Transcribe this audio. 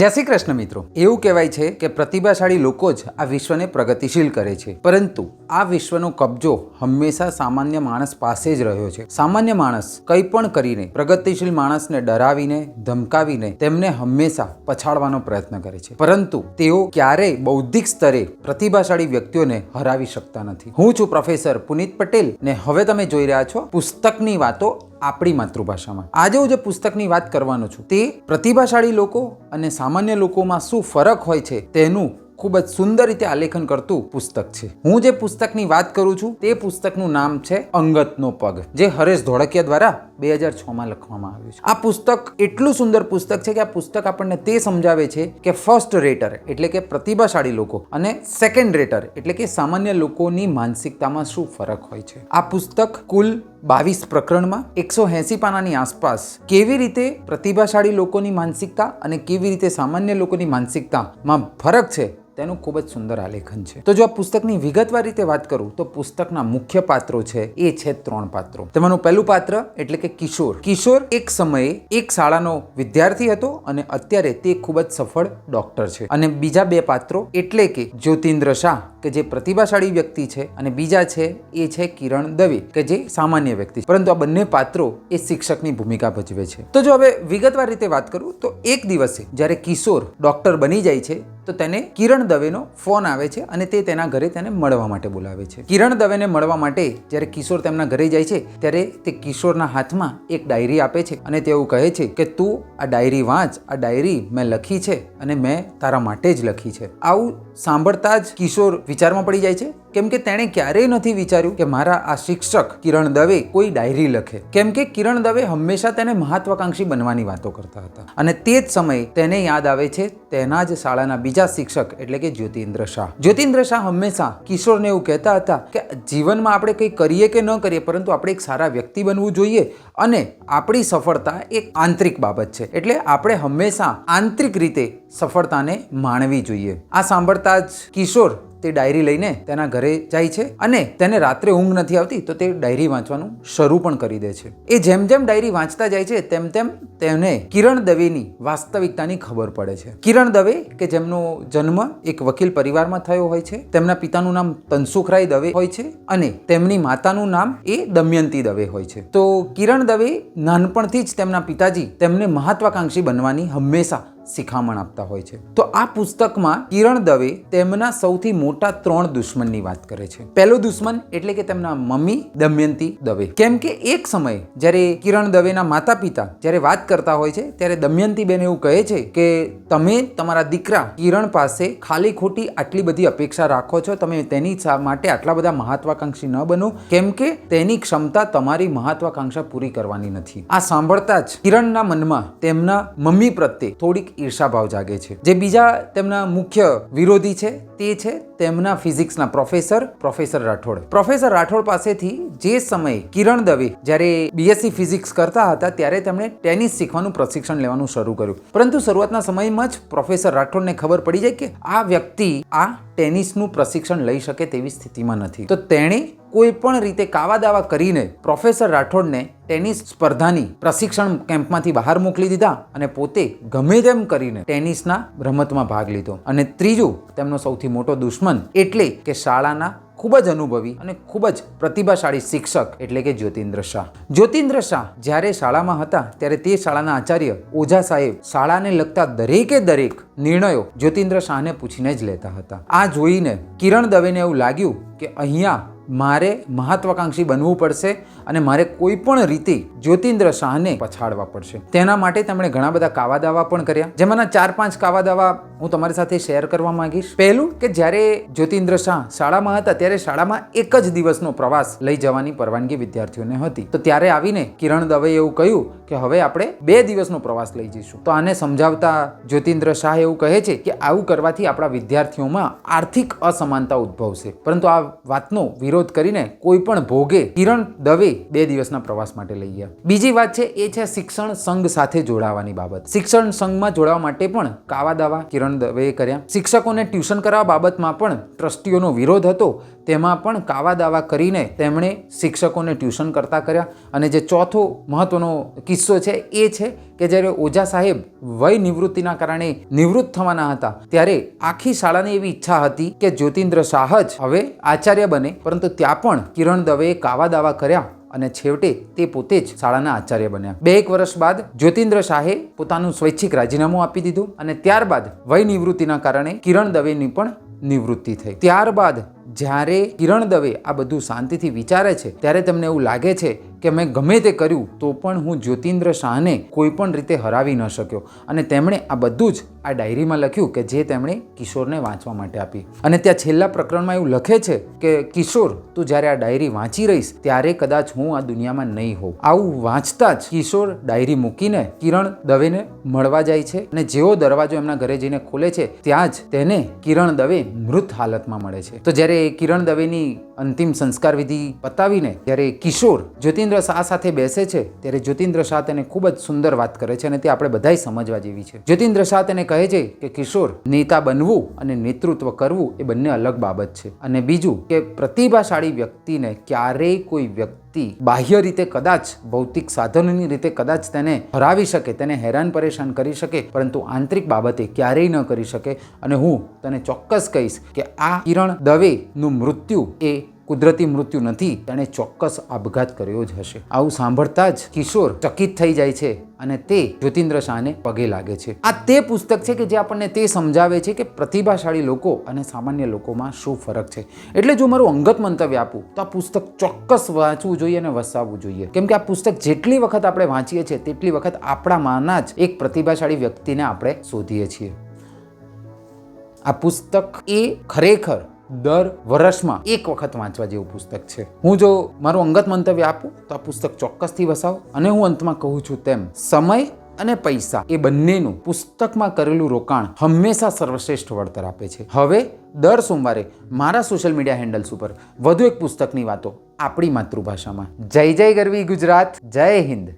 જય શ્રી કૃષ્ણ મિત્રો। એવું કહેવાય છે કે પ્રતિભાશાળી લોકો જ આ વિશ્વને પ્રગતિશીલ કરે છે, પરંતુ આ વિશ્વનો કબજો હંમેશા સામાન્ય માણસ પાસે જ રહ્યો છે। સામાન્ય માણસ કંઈ પણ કરીને પ્રગતિશીલ માણસને ડરાવીને ધમકાવીને તેમને હંમેશા પછાડવાનો પ્રયત્ન કરે છે, પરંતુ તેઓ ક્યારેય બૌદ્ધિક સ્તરે પ્રતિભાશાળી વ્યક્તિઓને હરાવી શકતા નથી। હું છું પ્રોફેસર પુનિત પટેલ ને હવે તમે જોઈ રહ્યા છો પુસ્તકની વાતો આપણી માતૃભાષામાં। આજે હું જે પુસ્તકની વાત કરવાનો છું તે પ્રતિભાશાળી લોકો અને સામાન્ય લોકોમાં શું ફરક હોય છે તેનું ખૂબ જ સુંદર રીતે આલેખન કરતું પુસ્તક છે। હું જે પુસ્તકની વાત કરું છું તે પુસ્તકનું નામ છે અંગતનો પગ, જે હરેશ ધોળકિયા દ્વારા 2006માં લખવામાં આવ્યું છે। આ પુસ્તક એટલું સુંદર પુસ્તક છે કે આ પુસ્તક આપણને તે સમજાવે છે કે ફર્સ્ટ રેટર એટલે કે પ્રતિભાશાળી લોકો અને સેકન્ડ રેટર એટલે કે સામાન્ય લોકોની માનસિકતામાં શું ફરક હોય છે। આ પુસ્તક કુલ 22 પ્રકરણમાં 180 પાનાની આસપાસ કેવી રીતે પ્રતિભાશાળી લોકોની માનસિકતા અને કેવી રીતે સામાન્ય લોકોની માનસિકતામાં ફરક છે તેનું ખૂબ જ સુંદર આલેખન છે। તો જો આ પુસ્તકની વિગતવાર રીતે વાત કરું તો પુસ્તકના મુખ્ય પાત્રો છે એ છે 3 પાત્રો। તેમાંનું પહેલું પાત્ર એટલે કે કિશોર। કિશોર એક સમયે એક શાળાનો વિદ્યાર્થી હતો અને અત્યારે તે ખૂબ જ સફળ ડોક્ટર છે। અને બીજા 2 પાત્રો એટલે કે જ્યોતિન્દ્ર શાહ કે જે પ્રતિભાશાળી વ્યક્તિ છે અને બીજા છે એ છે કિરણ દવે કે જે સામાન્ય વ્યક્તિ છે, પરંતુ આ બંને પાત્રો એ શિક્ષકની ભૂમિકા ભજવે છે। તો જો હવે વિગતવાર રીતે વાત કરું તો એક દિવસે જ્યારે કિશોર ડોક્ટર બની જાય છે તો તેને કિરણ દવેનો ફોન આવે છે અને તે તેના ઘરે તેને મળવા માટે બોલાવે છે। કિરણ દવેને મળવા માટે જ્યારે કિશોર તેમના ઘરે જાય છે ત્યારે તે કિશોરના હાથમાં એક ડાયરી આપે છે અને તે એવું કહે છે કે તું આ ડાયરી વાંચ, આ ડાયરી મેં લખી છે અને મેં તારા માટે જ લખી છે। આવું સાંભળતા જ કિશોર વિચારમાં પડી જાય છે, કેમ કે તેણે ક્યારેય નથી વિચાર્યું કે મારા આ શિક્ષક કિરણ દવે કોઈ ડાયરી લખે, કેમ કે કિરણ દવે હંમેશા તેને મહત્વાકાંક્ષી બનવાની વાતો કરતા હતા। અને તે જ સમયે તેને યાદ આવે છે તેના જ શાળાના બીજા શિક્ષક એટલે કે જ્યોતિન્દ્ર શાહ। જ્યોતિન્દ્ર શાહ હંમેશા કિશોરને એવું કહેતા હતા કે જીવનમાં આપણે કંઈ કરીએ કે ન કરીએ, પરંતુ આપણે એક સારા વ્યક્તિ બનવું જોઈએ અને આપણી સફળતા એક આંતરિક બાબત છે, એટલે આપણે હંમેશા આંતરિક રીતે સફળતાને માણવી જોઈએ। આ સાંભળતા જ કિશોર તે ડાયરી લઈને તેના ઘરે જાય છે અને તેને રાત્રે ઊંઘ નથી આવતી તો તે ડાયરી વાંચવાનું શરૂ પણ કરી દે છે। એ જેમ જેમ ડાયરી વાંચતા જાય છે તેમ તેમ તેને કિરણ દવેની વાસ્તવિકતાની ખબર પડે છે। કિરણ દવે કે જેમનો જન્મ એક વકીલ પરિવારમાં થયો હોય છે, તેમના પિતાનું નામ તનસુખરાય દવે હોય છે અને તેમની માતાનું નામ એ દમયંતી દવે હોય છે। તો કિરણ દવે નાનપણથી જ તેમના પિતાજી તેમને મહત્વાકાંક્ષી બનવાની હંમેશા શિખામણ આપતા હોય છે। તો આ પુસ્તકમાં કિરણ દવે તેમના સૌથી મોટા 3 દુશ્મનની વાત કરે છે। પહેલો દુશ્મન એટલે કે તેમના મમ્મી દમયંતી દવે, કેમ કે એક સમયે જ્યારે કિરણ દવેના માતા પિતા જ્યારે વાત કરતા હોય છે ત્યારે દમયંતી બેન એવું કહે છે કે તમે તમારા દીકરા કિરણ પાસે ખાલી ખોટી આટલી બધી અપેક્ષા રાખો છો, તમે તેની માટે આટલા બધા મહત્વાકાંક્ષી ન બનો, કેમ કે તેની ક્ષમતા તમારી મહત્વાકાંક્ષા પૂરી કરવાની નથી। આ સાંભળતા જ કિરણના મનમાં તેમના મમ્મી પ્રત્યે થોડીક ઈર્ષાભાવ જાગે છે। જે બીજા તેમના મુખ્ય વિરોધી છે તે છે તેમના ફિઝિક્સના પ્રોફેસર રાઠોડ। પ્રોફેસર રાઠોડ પાસેથી જે સમયે કિરણ દવે જ્યારે બીએસસી ફિઝિક્સ કરતા હતા ત્યારે તેમણે ટેનિસ શીખવાનું પ્રશિક્ષણ લેવાનું શરૂ કર્યું, પરંતુ શરૂઆતના સમયમાં જ પ્રોફેસર રાઠોડને ખબર પડી જાય કે આ વ્યક્તિ આ ટેનિસનું પ્રશિક્ષણ લઈ શકે તેવી સ્થિતિમાં નથી। તો તેણે કોઈ પણ રીતે કાવા દાવા કરીને પ્રોફેસર રાઠોડને ટેનિસ સ્પર્ધાની પ્રશિક્ષણ કેમ્પમાંથી બહાર મોકલી દીધા અને પોતે ગમે તેમ કરીને ટેનિસના રમતમાં ભાગ લીધો। અને ત્રીજું તેમનો સૌથી મોટો દુશ્મન એટલે કે શાળાના ખૂબ જ અનુભવી અને ખૂબ જ પ્રતિભાશાળી શિક્ષક એટલે કે જ્યોતિન્દ્ર શાહ। જ્યોતિન્દ્ર શાહ જ્યારે શાળામાં હતા ત્યારે તે શાળાના આચાર્ય ઓઝા સાહેબ શાળાને લગતા દરેક નિર્ણયો જ્યોતિન્દ્ર શાહને પૂછીને જ લેતા હતા। આ જોઈને કિરણ દવેને એવું લાગ્યું કે અહીંયા મારે મહત્વાકાંક્ષી બનવું પડશે અને મારે કોઈ પણ રીતે જ્યોતિન્દ્ર શાહને પછાડવા પડશે। તેના માટે તેમણે ઘણા બધા કાવા દાવા પણ કર્યા, જેમાંના 4-5 કાવા દાવા હું તમારી સાથે શેર કરવા માંગીશ। પહેલું કે જ્યારે જ્યોતિન્દ્ર શાહ શાળામાં હતા ત્યારે શાળામાં એક જ દિવસનો પ્રવાસ લઈ જવાની પરવાનગી વિદ્યાર્થીઓને હતી, તો ત્યારે આવીને કિરણ દવે એવું કહ્યું કે હવે આપણે 2 દિવસનો પ્રવાસ લઈ જઈશું। તો આને સમજાવતા જ્યોતિન્દ્ર શાહ એવું કહે છે કે આવું કરવાથી આપણા વિદ્યાર્થીઓમાં આર્થિક અસમાનતા ઉદ્ભવશે, પરંતુ આ વાતનો વિરોધ કરીને કોઈ પણ ભોગે કિરણ દવે 2 દિવસના પ્રવાસ માટે લઈ ગયા. બીજી વાત છે એ છે શિક્ષણ સંઘ સાથે જોડાવાની બાબત. શિક્ષણ સંઘમાં જોડાવા માટે પણ કાવા દાવા કિરણ દવેએ કર્યા. શિક્ષકોને ટ્યુશન કરાવવા બાબતમાં પણ ટ્રસ્ટીઓનો વિરોધ હતો, તેમાં પણ કાવા દાવા કરીને તેમણે શિક્ષકોને ટ્યુશન કરતા કર્યા. અને જે ચોથો મહત્વનો કિસ્સો છે એ છે કે જ્યારે ઓઝા સાહેબ વય નિવૃત્તિના કારણે નિવૃત્ત થવાના હતા ત્યારે આખી શાળાની એવી ઈચ્છા હતી કે જ્યોતિન્દ્ર શાહ જ હવે આચાર્ય બને, પરંતુ ત્યાં પણ કિરણ દવેએ કાવા દાવા કર્યા અને છેવટે તે પોતે જ શાળાના આચાર્ય બન્યા. 2 વર્ષ બાદ જ્યોતિન્દ્ર શાહે પોતાનું સ્વૈચ્છિક રાજીનામું આપી દીધું અને ત્યારબાદ વય નિવૃત્તિના કારણે કિરણ દવેની પણ નિવૃત્તિ થઈ. ત્યારબાદ જ્યારે કિરણ દવે આ બધું શાંતિથી વિચારે છે ત્યારે તેમને એવું લાગે છે કે મેં ગમે તે કર્યું તો પણ હું જ્યોતિન્દ્ર શાહને કોઈ પણ રીતે હરાવી ન શક્યો, અને તેમણે આ બધું જ આ ડાયરીમાં લખ્યું કે જે તેમણે કિશોરને વાંચવા માટે આપી. અને ત્યાં છેલ્લા પ્રકરણમાં એવું લખે છે કે કિશોર, તું જ્યારે આ ડાયરી વાંચી રહીશ ત્યારે કદાચ હું આ દુનિયામાં નહીં હોઉં. આવું વાંચતા જ કિશોર ડાયરી મૂકીને કિરણ દવેને મળવા જાય છે અને જેવો દરવાજો એમના ઘરે જઈને ખોલે છે ત્યાં જ તેને કિરણ દવે મૃત હાલતમાં મળે છે. તો જ્યારે કિરણ દવેની અંતિમ સંસ્કાર વિધિ પતાવીને જ્યારે કિશોર જ્યોતિન્દ્ર શાહ સાથે બેસે છે ત્યારે જ્યોતિન્દ્ર શાહ તેને ખૂબ જ સુંદર વાત કરે છે અને તે આપણે બધાય સમજવા જેવી છે. જ્યોતિન્દ્ર શાહ તેને કહે છે કે કિશોર, નેતા બનવું અને નેતૃત્વ કરવું એ બંને અલગ બાબત છે. અને બીજું કે પ્રતિભાશાળી વ્યક્તિને ક્યારેય કોઈ વ્યક્તિ બાહ્ય રીતે કદાચ ભૌતિક સાધનોની રીતે કદાચ તેને હરાવી શકે, તેને હેરાન પરેશાન કરી શકે, પરંતુ આંતરિક બાબતે ક્યારેય ન કરી શકે. અને હું તને ચોક્કસ કહીશ કે આ કિરણ દવેનું મૃત્યુ એ કુદરતી મૃત્યુ નથી, તેણે ચોક્કસ આપઘાત કર્યો જ હશે. આવું સાંભળતા જ કિશોર ચકિત થઈ જાય છે અને તે જ્યોતિન્દ્ર શાહને પગે લાગે છે. આ તે પુસ્તક છે કે જે આપણને તે સમજાવે છે કે પ્રતિભાશાળી લોકો અને સામાન્ય લોકોમાં શું ફરક છે. એટલે જો મારું અંગત મંતવ્ય આપું તો આ પુસ્તક ચોક્કસ વાંચવું જોઈએ અને વસાવવું જોઈએ, કેમ કે આ પુસ્તક જેટલી વખત આપણે વાંચીએ છીએ તેટલી વખત આપણામાંના જ એક પ્રતિભાશાળી વ્યક્તિને આપણે શોધીએ છીએ. આ પુસ્તક એ ખરેખર દર વર્ષમાં એક વખત વાંચવા જેવું પુસ્તક છે. હું જો મારું અંગત મંતવ્ય આપું તો આ પુસ્તક ચોક્કસથી વસાવો. અને હું અંતમાં કહું છું તેમ સમય અને પૈસા એ બંનેનું પુસ્તકમાં કરેલું રોકાણ હંમેશા સર્વશ્રેષ્ઠ વળતર આપે છે. હવે દર સોમવારે મારા સોશિયલ મીડિયા હેન્ડલ્સ ઉપર વધુ એક પુસ્તકની વાતો આપણી માતૃભાષામાં. જય જય ગરવી ગુજરાત, જય હિન્દ.